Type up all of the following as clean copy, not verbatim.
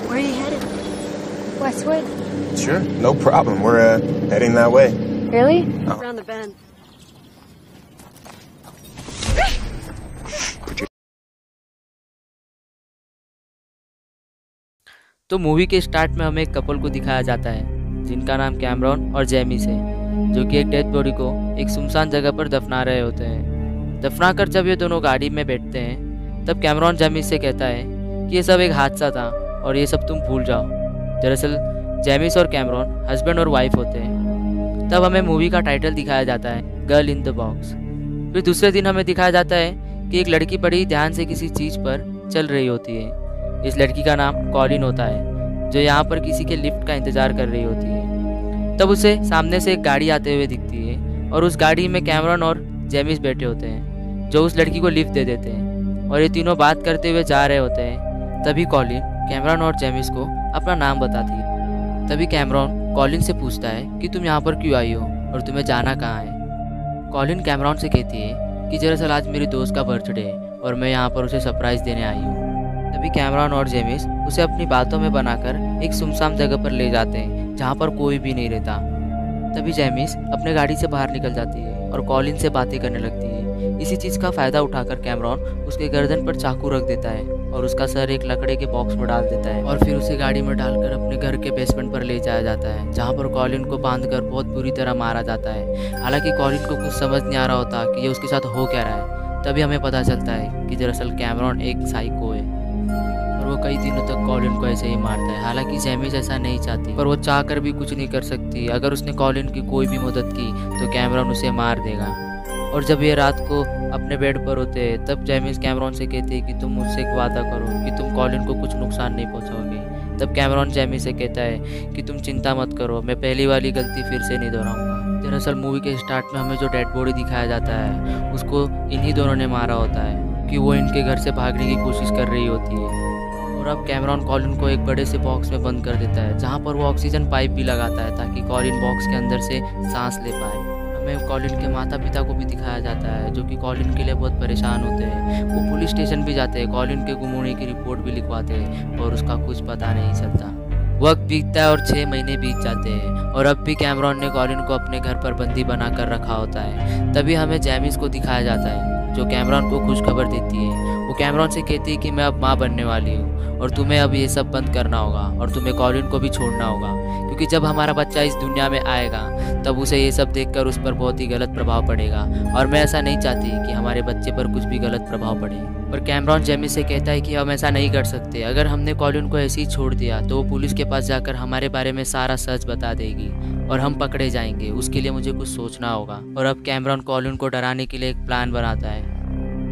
Where are you headed? Westwood? Sure, no problem. We're heading that way. Really? Oh. Around the bend. तो movie के start में हमें एक couple को दिखाया जाता है जिनका नाम कैमरॉन और जेमिस है, जो कि एक डेड बॉडी को एक सुनसान जगह पर दफना रहे होते हैं। दफना कर जब ये दोनों गाड़ी में बैठते हैं तब कैमरॉन जेमिस से कहता है कि ये सब एक हादसा था और ये सब तुम भूल जाओ। दरअसल जेमिस और कैमरॉन हस्बैंड और वाइफ होते हैं। तब हमें मूवी का टाइटल दिखाया जाता है, गर्ल इन द बॉक्स। फिर दूसरे दिन हमें दिखाया जाता है कि एक लड़की बड़ी ध्यान से किसी चीज़ पर चल रही होती है। इस लड़की का नाम कॉलिन होता है, जो यहाँ पर किसी के लिफ्ट का इंतज़ार कर रही होती है। तब उसे सामने से एक गाड़ी आते हुए दिखती है और उस गाड़ी में कैमरॉन और जेमिस बैठे होते हैं, जो उस लड़की को लिफ्ट दे देते हैं और ये तीनों बात करते हुए जा रहे होते हैं। तभी कॉलिन कैमरॉन और जेमिस को अपना नाम बताती है। तभी कैमरॉन कॉलिन से पूछता है कि तुम यहाँ पर क्यों आई हो और तुम्हें जाना कहाँ है। कॉलिन कैमरॉन से कहती है कि दरअसल आज मेरी दोस्त का बर्थडे है और मैं यहाँ पर उसे सरप्राइज़ देने आई हूँ। तभी कैमरॉन और जेमिस उसे अपनी बातों में बनाकर एक सुनसान जगह पर ले जाते हैं जहाँ पर कोई भी नहीं रहता। तभी जेमिस अपने गाड़ी से बाहर निकल जाती है और कॉलिन से बातें करने लगती है। इसी चीज़ का फ़ायदा उठाकर कैमरॉन उसके गर्दन पर चाकू रख देता है और उसका सर एक लकड़े के बॉक्स में डाल देता है और फिर उसे गाड़ी में डालकर अपने घर के बेसमेंट पर ले जाया जाता है, जहाँ पर कॉलिन को बांधकर बहुत बुरी तरह मारा जाता है। हालांकि कॉलिन को कुछ समझ नहीं आ रहा होता कि ये उसके साथ हो क्या रहा है। तभी हमें पता चलता है कि दरअसल कैमरॉन एक साइको है और वो कई दिनों तक कॉलिन को ऐसे ही मारता है। हालांकि जेमिस ऐसा नहीं चाहती, पर वो चाहकर भी कुछ नहीं कर सकती। अगर उसने कॉलिन की कोई भी मदद की तो कैमरॉन उसे मार देगा। और जब ये रात को अपने बेड पर होते हैं तब जेमिस कैमरॉन से कहते हैं कि तुम मुझसे एक वादा करो कि तुम कॉलिन को कुछ नुकसान नहीं पहुंचाओगे। तब कैमरॉन जेमिस से कहता है कि तुम चिंता मत करो, मैं पहली वाली गलती फिर से नहीं दोहराऊंगा। दरअसल मूवी के स्टार्ट में हमें जो डेड बॉडी दिखाया जाता है उसको इन्हीं दोनों ने मारा होता है कि वो इनके घर से भागने की कोशिश कर रही होती है। और अब कैमरॉन कॉलिन को एक बड़े से बॉक्स में बंद कर देता है, जहाँ पर वो ऑक्सीजन पाइप भी लगाता है ताकि कॉलिन बॉक्स के अंदर से सांस ले पाए। हमें कॉलिन के माता पिता को भी दिखाया जाता है, जो कि कॉलिन के लिए बहुत परेशान होते हैं। वो पुलिस स्टेशन भी जाते हैं, कॉलिन के गुम होने की रिपोर्ट भी लिखवाते हैं और उसका कुछ पता नहीं चलता। वक्त बीतता है और 6 महीने बीत जाते हैं और अब भी कैमरॉन ने कॉलिन को अपने घर पर बंदी बना कर रखा होता है। तभी हमें जेमिस को दिखाया जाता है, जो कैमरॉन को खुशखबर देती है। वो कैमरॉन से कहती है कि मैं अब माँ बनने वाली हूँ और तुम्हें अब ये सब बंद करना होगा और तुम्हें कॉलिन को भी छोड़ना होगा, क्योंकि जब हमारा बच्चा इस दुनिया में आएगा तब उसे ये सब देखकर उस पर बहुत ही गलत प्रभाव पड़ेगा और मैं ऐसा नहीं चाहती कि हमारे बच्चे पर कुछ भी गलत प्रभाव पड़े। पर कैमरॉन जेमिस से कहता है कि हम ऐसा नहीं कर सकते। अगर हमने कॉलिन को ऐसे ही छोड़ दिया तो वो पुलिस के पास जाकर हमारे बारे में सारा सच बता देगी और हम पकड़े जाएंगे। उसके लिए मुझे कुछ सोचना होगा। और अब कैमरॉन कॉलिन को डराने के लिए एक प्लान बनाता है।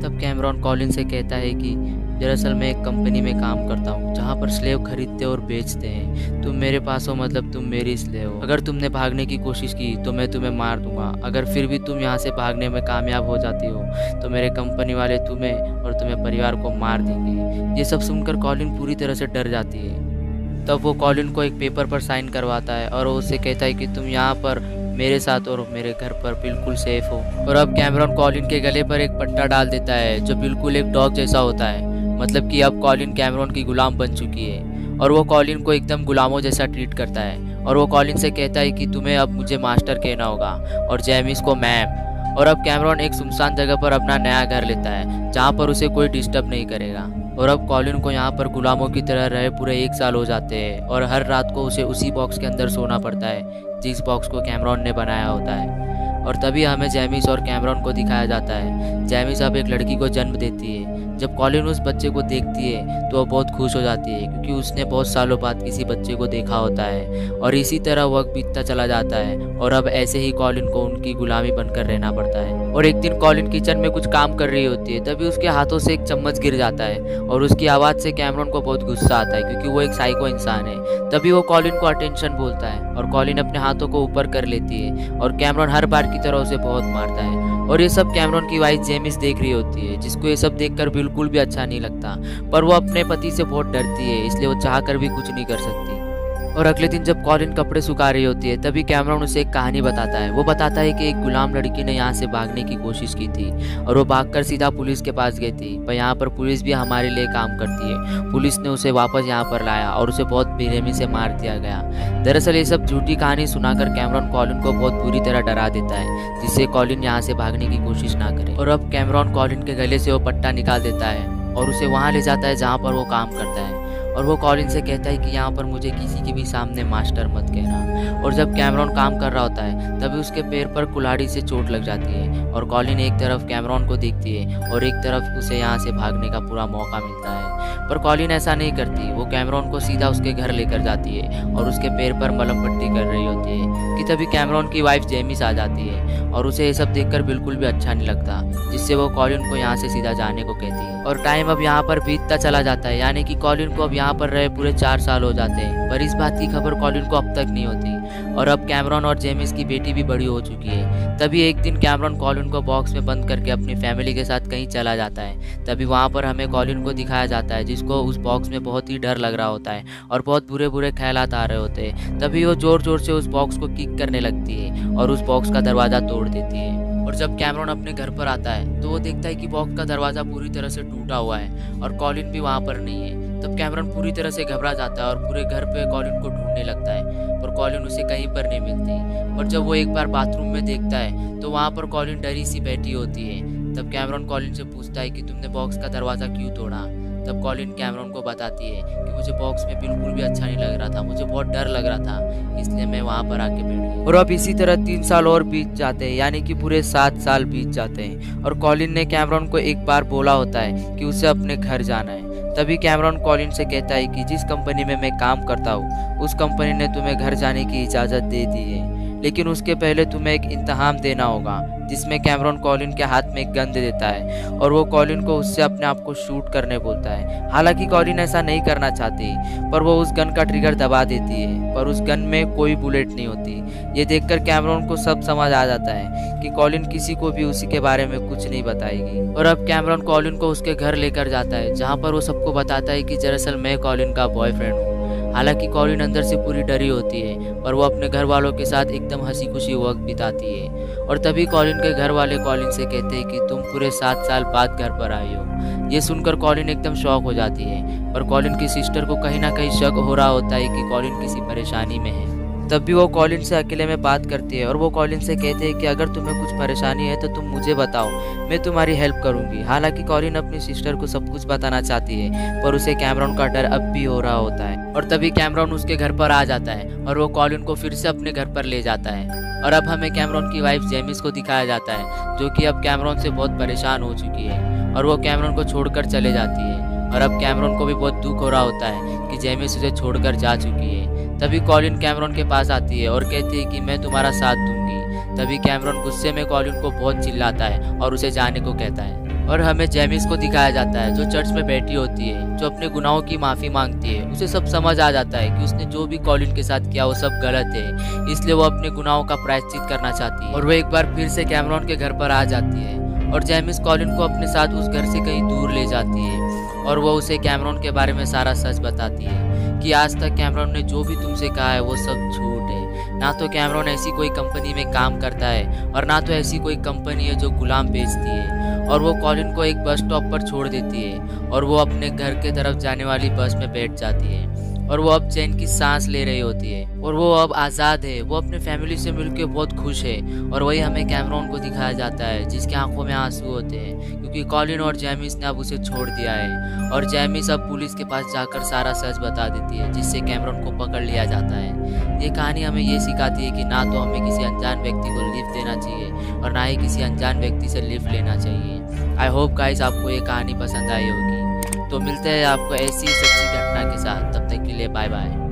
तब कैमरॉन कॉलिन से कहता है कि दरअसल मैं एक कंपनी में काम करता हूँ जहाँ पर स्लेव खरीदते और बेचते हैं। तुम मेरे पास हो मतलब तुम मेरी स्लेव हो। अगर तुमने भागने की कोशिश की तो मैं तुम्हें मार दूंगा। अगर फिर भी तुम यहाँ से भागने में कामयाब हो जाती हो तो मेरे कंपनी वाले तुम्हें और तुम्हें परिवार को मार देंगे। ये सब सुनकर कॉलिन पूरी तरह से डर जाती है। तब वो कॉलिन को एक पेपर पर साइन करवाता है और वो उससे कहता है कि तुम यहाँ पर मेरे साथ और मेरे घर पर बिल्कुल सेफ हो। और अब कैमरॉन कॉलिन के गले पर एक पट्टा डाल देता है जो बिल्कुल एक डॉग जैसा होता है, मतलब कि अब कॉलिन कैमरॉन की गुलाम बन चुकी है और वो कॉलिन को एकदम गुलामों जैसा ट्रीट करता है। और वो कॉलिन से कहता है कि तुम्हें अब मुझे मास्टर कहना होगा और जेमिस को मैम। और अब कैमरॉन एक सुनसान जगह पर अपना नया घर लेता है जहाँ पर उसे कोई डिस्टर्ब नहीं करेगा। और अब कॉलिन को यहाँ पर गुलामों की तरह रहे पूरे 1 साल हो जाते हैं और हर रात को उसे उसी बॉक्स के अंदर सोना पड़ता है जिस बॉक्स को कैमरॉन ने बनाया होता है। और तभी हमें जेमिस और कैमरॉन को दिखाया जाता है। जेमिस अब एक लड़की को जन्म देती है। जब कॉलिन उस बच्चे को देखती है तो वो बहुत खुश हो जाती है, क्योंकि उसने बहुत सालों बाद किसी बच्चे को देखा होता है। और इसी तरह वक्त बीतता चला जाता है और अब ऐसे ही कॉलिन को उनकी गुलामी बनकर रहना पड़ता है। और एक दिन कॉलिन किचन में कुछ काम कर रही होती है, तभी उसके हाथों से एक चम्मच गिर जाता है और उसकी आवाज़ से कैमरॉन को बहुत गुस्सा आता है, क्योंकि वो एक साइको इंसान है। तभी वो कॉलिन को अटेंशन बोलता है और कॉलिन अपने हाथों को ऊपर कर लेती है और कैमरॉन हर बार की तरह उसे बहुत मारता है। और ये सब कैमरॉन की वाइफ जेमिस देख रही होती है, जिसको ये सब देखकर बिल्कुल भी अच्छा नहीं लगता, पर वो अपने पति से बहुत डरती है, इसलिए वो चाहकर भी कुछ नहीं कर सकती। और अगले दिन जब कॉलिन कपड़े सुखा रही होती है तभी कैमरॉन उसे एक कहानी बताता है। वो बताता है कि एक गुलाम लड़की ने यहाँ से भागने की कोशिश की थी और वो भागकर सीधा पुलिस के पास गई थी, पर यहाँ पर पुलिस भी हमारे लिए काम करती है। पुलिस ने उसे वापस यहाँ पर लाया और उसे बहुत बेरहमी से मार दिया गया। दरअसल ये सब झूठी कहानी सुनाकर कैमरॉन कॉलिन को बहुत बुरी तरह डरा देता है, जिससे कॉलिन यहाँ से भागने की कोशिश ना करे। और अब कैमरॉन कॉलिन के गले से वो पट्टा निकाल देता है और उसे वहाँ ले जाता है जहाँ पर वो काम करता है। और वो कॉलिन से कहता है कि यहाँ पर मुझे किसी के भी सामने मास्टर मत कहना। और जब कैमरॉन काम कर रहा होता है तभी उसके पैर पर कुल्हाड़ी से चोट लग जाती है और कॉलिन एक तरफ कैमरॉन को देखती है और एक तरफ उसे यहाँ से भागने का पूरा मौका मिलता है। पर कॉलिन ऐसा नहीं करती, वो कैमरॉन को सीधा उसके घर लेकर जाती है और उसके पैर पर मलहम पट्टी कर रही होती है कि तभी कैमरॉन की वाइफ जेमिस आ जाती है और उसे ये सब देखकर बिल्कुल भी अच्छा नहीं लगता, जिससे वो कॉलिन को यहाँ से सीधा जाने को कहती है। और टाइम अब यहाँ पर बीतता चला जाता है, यानी कि कॉलिन को अब यहाँ पर रहे पूरे 4 साल हो जाते हैं, पर इस बात की खबर कॉलिन को अब तक नहीं होती। और अब कैमरॉन और जेमिस की बेटी भी बड़ी हो चुकी है। तभी एक दिन कैमरॉन कॉलिन को बॉक्स में बंद करके अपनी फैमिली के साथ कहीं चला जाता है। तभी वहाँ पर हमें कॉलिन को दिखाया जाता है जिसको उस बॉक्स में बहुत ही डर लग रहा होता है और बहुत बुरे बुरे ख्यालात आ रहे होते हैं। तभी वो जोर जोर से उस बॉक्स को किक करने लगती है और उस बॉक्स का दरवाज़ा तोड़ देती है। और जब कैमरॉन अपने घर पर आता है तो वो देखता है कि बॉक्स का दरवाज़ा पूरी तरह से टूटा हुआ है और कॉलिन भी वहाँ पर नहीं है। तब कैमरॉन पूरी तरह से घबरा जाता है और पूरे घर पे कॉलिन को ढूंढने लगता है, पर कॉलिन उसे कहीं पर नहीं मिलती। और जब वो एक बार बाथरूम में देखता है तो वहाँ पर कॉलिन डरी सी बैठी होती है। तब कैमरॉन कॉलिन से पूछता है कि तुमने बॉक्स का दरवाज़ा क्यों तोड़ा। तब कॉलिन कैमरॉन को बताती है कि मुझे बॉक्स में बिल्कुल भी अच्छा नहीं लग रहा था, मुझे बहुत डर लग रहा था, इसलिए मैं वहाँ पर आके बैठ गई। और अब इसी तरह 3 साल और बीत जाते हैं, यानी कि पूरे 7 साल बीत जाते हैं। और कॉलिन ने कैमरॉन को एक बार बोला होता है कि उसे अपने घर जाना है। तभी कैमरॉन कॉलिन से कहता है कि जिस कंपनी में मैं काम करता हूँ उस कंपनी ने तुम्हें घर जाने की इजाज़त दे दी है, लेकिन उसके पहले तुम्हें एक इम्तिहान देना होगा। जिसमें कैमरॉन कॉलिन के हाथ में एक गन दे देता है और वो कॉलिन को उससे अपने आप को शूट करने बोलता है। हालांकि कॉलिन ऐसा नहीं करना चाहती, पर वो उस गन का ट्रिगर दबा देती है, पर उस गन में कोई बुलेट नहीं होती। ये देखकर कैमरॉन को सब समझ आ जाता है कि कॉलिन किसी को भी उसी के बारे में कुछ नहीं बताएगी। और अब कैमरॉन कॉलिन को उसके घर लेकर जाता है, जहाँ पर वो सबको बताता है कि दरअसल मैं कॉलिन का बॉयफ्रेंड हूँ। हालांकि कॉलिन अंदर से पूरी डरी होती है, पर वो अपने घर वालों के साथ एकदम हंसी खुशी वक्त बिताती है। और तभी कॉलिन के घर वाले कॉलिन से कहते हैं कि तुम पूरे 7 साल बाद घर पर आई हो। ये सुनकर कॉलिन एकदम शॉक हो जाती है, पर कॉलिन की सिस्टर को कहीं ना कहीं शक हो रहा होता है कि कॉलिन किसी परेशानी में है। तब भी वो कॉलिन से अकेले में बात करती है और वो कॉलिन से कहते हैं कि अगर तुम्हें कुछ परेशानी है तो तुम मुझे बताओ, मैं तुम्हारी हेल्प करूंगी। हालांकि कॉलिन अपनी सिस्टर को सब कुछ बताना चाहती है, पर उसे कैमरॉन का डर अब भी हो रहा होता है। और तभी कैमरॉन उसके घर पर आ जाता है और वो कॉलिन को फिर से अपने घर पर ले जाता है। और अब हमें कैमरॉन की वाइफ जेमिस को दिखाया जाता है, जो कि अब कैमरॉन से बहुत परेशान हो चुकी है और वो कैमरॉन को छोड़कर चले जाती है। और अब कैमरॉन को भी बहुत दुख हो रहा होता है कि जेमिस उसे छोड़कर जा चुकी है। तभी कॉलिन कैमरॉन के पास आती है और कहती है कि मैं तुम्हारा साथ दूंगी। तभी कैमरॉन गुस्से में कॉलिन को बहुत चिल्लाता है और उसे जाने को कहता है। और हमें जेमिस को दिखाया जाता है, जो चर्च में बैठी होती है, जो अपने गुनाहों की माफ़ी मांगती है। उसे सब समझ आ जाता है कि उसने जो भी कॉलिन के साथ किया वो सब गलत है, इसलिए वो अपने गुनाहों का प्रायश्चित करना चाहती है। और वो एक बार फिर से कैमरॉन के घर पर आ जाती है और जेमिस कॉलिन को अपने साथ उस घर से कहीं दूर ले जाती है और वो उसे कैमरॉन के बारे में सारा सच बताती है कि आज तक कैमरॉन ने जो भी तुमसे कहा है वो सब झूठ है। ना तो कैमरॉन ऐसी कोई कंपनी में काम करता है और ना तो ऐसी कोई कंपनी है जो गुलाम बेचती है। और वो कॉलिन को एक बस स्टॉप पर छोड़ देती है और वो अपने घर के तरफ जाने वाली बस में बैठ जाती है और वो अब चैन की सांस ले रही होती है और वो अब आज़ाद है। वो अपने फैमिली से मिलकर बहुत खुश है। और वही हमें कैमरॉन को दिखाया जाता है, जिसकी आंखों में आंसू होते हैं क्योंकि कॉलिन और जेमिस ने अब उसे छोड़ दिया है। और जेमिस अब पुलिस के पास जाकर सारा सच बता देती है, जिससे कैमरॉन को पकड़ लिया जाता है। ये कहानी हमें ये सिखाती है कि ना तो हमें किसी अनजान व्यक्ति को लिफ्ट देना चाहिए और ना ही किसी अनजान व्यक्ति से लिफ्ट लेना चाहिए। आई होप गाइस आपको ये कहानी पसंद आई होगी। तो मिलते हैं आपको ऐसी सच्ची घटना के साथ, तब तक के लिए बाय बाय।